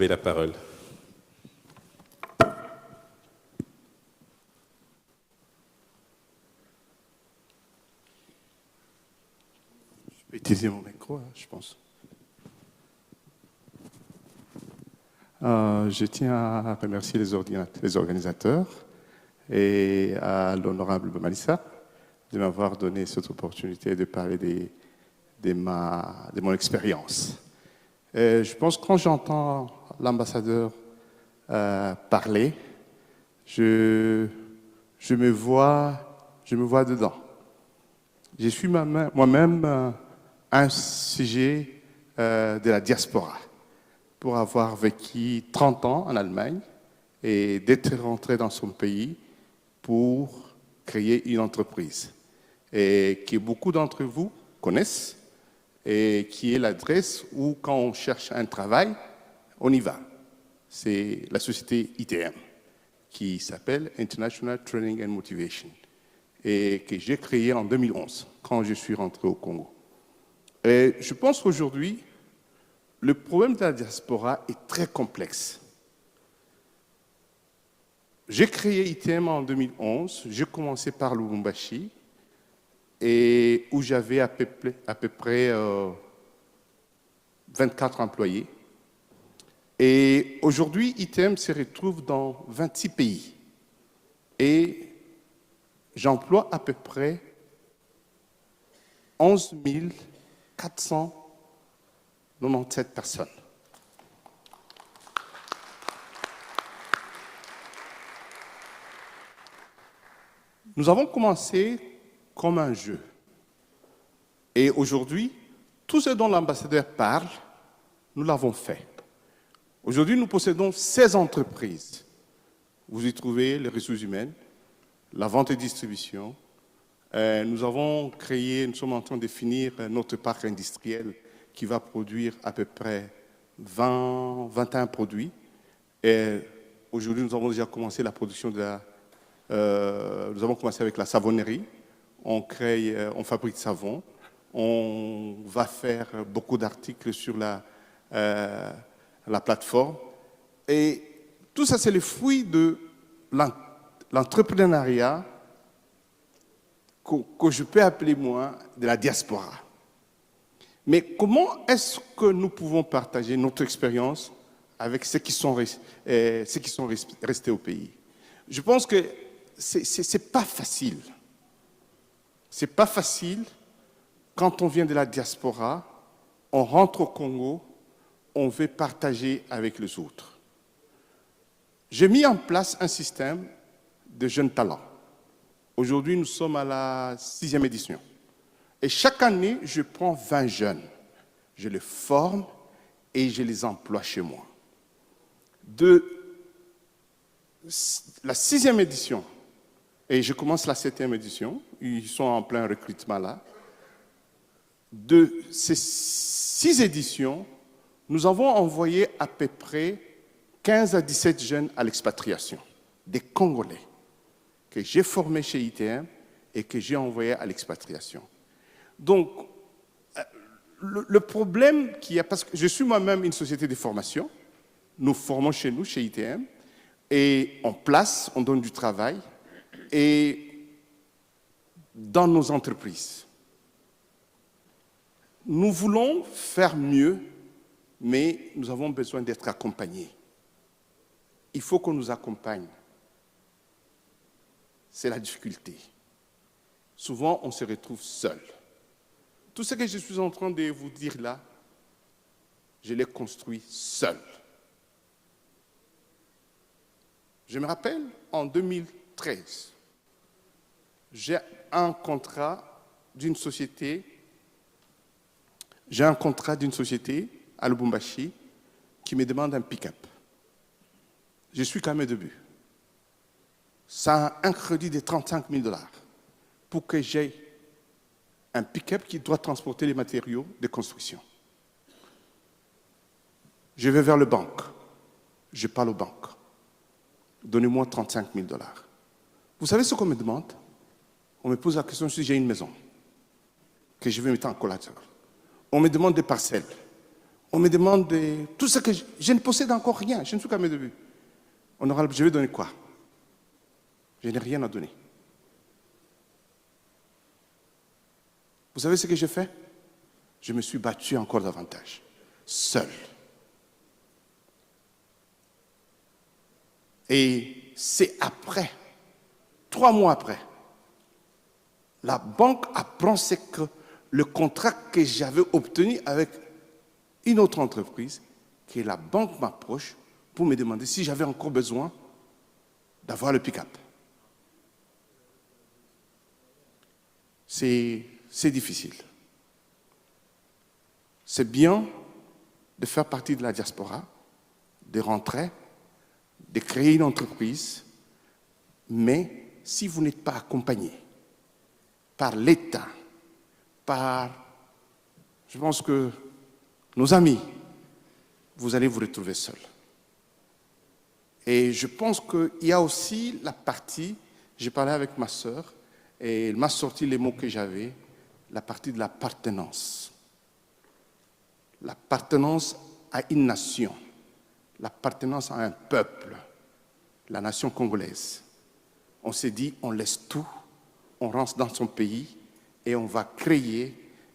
avez la parole. Je vais utiliser mon micro, je pense. Je tiens à remercier les organisateurs et à l'honorable Malissa de m'avoir donné cette opportunité de parler de mon expérience. Je pense que quand j'entends l'ambassadeur parler, je me vois dedans. Je suis moi-même un sujet de la diaspora, pour avoir vécu 30 ans en Allemagne et d'être rentré dans son pays pour créer une entreprise et que beaucoup d'entre vous connaissent et qui est l'adresse où, quand on cherche un travail, on y va. C'est la société ITM qui s'appelle International Training and Motivation et que j'ai créée en 2011 quand je suis rentré au Congo. Et je pense qu'aujourd'hui, le problème de la diaspora est très complexe. J'ai créé ITM en 2011, j'ai commencé par Lubumbashi, et où j'avais à peu près 24 employés. Et aujourd'hui, ITM se retrouve dans 26 pays. Et j'emploie à peu près 11 497 personnes. Nous avons commencé comme un jeu. Et aujourd'hui, tout ce dont l'ambassadeur parle, nous l'avons fait. Aujourd'hui, nous possédons 16 entreprises. Vous y trouvez les ressources humaines, la vente et distribution. Nous sommes en train de finir notre parc industriel qui va produire à peu près 21 produits. Et aujourd'hui, nous avons déjà commencé la production nous avons commencé avec la savonnerie. On fabrique savon. On va faire beaucoup d'articles sur la plateforme. Et tout ça, c'est le fruit de l'entrepreneuriat que je peux appeler, moi, de la diaspora. Mais comment est-ce que nous pouvons partager notre expérience avec ceux qui sont restés au pays? Je pense que c'est pas facile. C'est pas facile quand on vient de la diaspora, on rentre au Congo, on veut partager avec les autres. J'ai mis en place un système de jeunes talents. Aujourd'hui, nous sommes à la 6e édition. Et chaque année, je prends 20 jeunes. Je les forme et je les emploie chez moi. De la 6e édition, et je commence la 7e édition, ils sont en plein recrutement là. De ces 6 éditions, nous avons envoyé à peu près 15 à 17 jeunes à l'expatriation, des Congolais, que j'ai formés chez ITM et que j'ai envoyés à l'expatriation. Donc, le problème qu'il y a, parce que je suis moi-même une société de formation, nous formons chez nous, chez ITM, et on place, on donne du travail, et dans nos entreprises. Nous voulons faire mieux, mais nous avons besoin d'être accompagnés. Il faut qu'on nous accompagne. C'est la difficulté. Souvent, on se retrouve seul. Tout ce que je suis en train de vous dire là, je l'ai construit seul. Je me rappelle, en 2013, j'ai un contrat d'une société à Lubumbashi qui me demande un pick-up. Je suis qu'à mes débuts. Ça a un crédit de 35 000 $ pour que j'aie un pick-up qui doit transporter les matériaux de construction. Je vais vers le banque. Je parle aux banques. Donnez-moi 35 000 $. Vous savez ce qu'on me demande? On me pose la question si j'ai une maison que je vais mettre en collatéral. On me demande des parcelles. On me demande tout ce que je ne possède encore rien. Je ne suis qu'à mes débuts. Honorable, je vais donner quoi? Je n'ai rien à donner. Vous savez ce que j'ai fait? Je me suis battu encore davantage, seul. Et c'est après, 3 mois après, la banque apprend que le contrat que j'avais obtenu avec une autre entreprise, que la banque m'approche pour me demander si j'avais encore besoin d'avoir le pick-up. C'est difficile. C'est bien de faire partie de la diaspora, de rentrer, de créer une entreprise, mais si vous n'êtes pas accompagné par l'État, je pense que nos amis, vous allez vous retrouver seul. Et je pense qu'il y a aussi la partie, j'ai parlé avec ma sœur, et elle m'a sorti les mots que j'avais, la partie de l'appartenance. L'appartenance à une nation, l'appartenance à un peuple, la nation congolaise. On s'est dit, on laisse tout, on rentre dans son pays et on va créer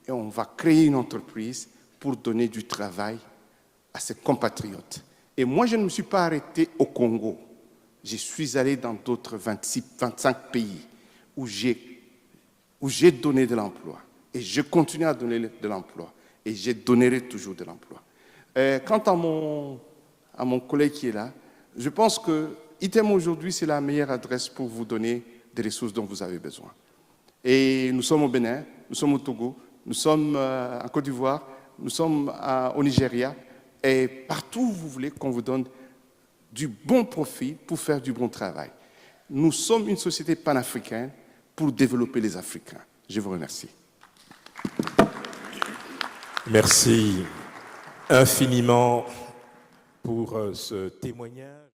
une entreprise pour donner du travail à ses compatriotes. Et moi, je ne me suis pas arrêté au Congo. Je suis allé dans d'autres 25 pays où j'ai donné de l'emploi. Et je continue à donner de l'emploi. Et je donnerai toujours de l'emploi. Quant à mon collègue qui est là, je pense que ITEM aujourd'hui, c'est la meilleure adresse pour vous donner des ressources dont vous avez besoin. Et nous sommes au Bénin, nous sommes au Togo, nous sommes en Côte d'Ivoire, nous sommes au Nigeria, et partout où vous voulez qu'on vous donne du bon profit pour faire du bon travail. Nous sommes une société panafricaine pour développer les Africains. Je vous remercie. Merci infiniment pour ce témoignage.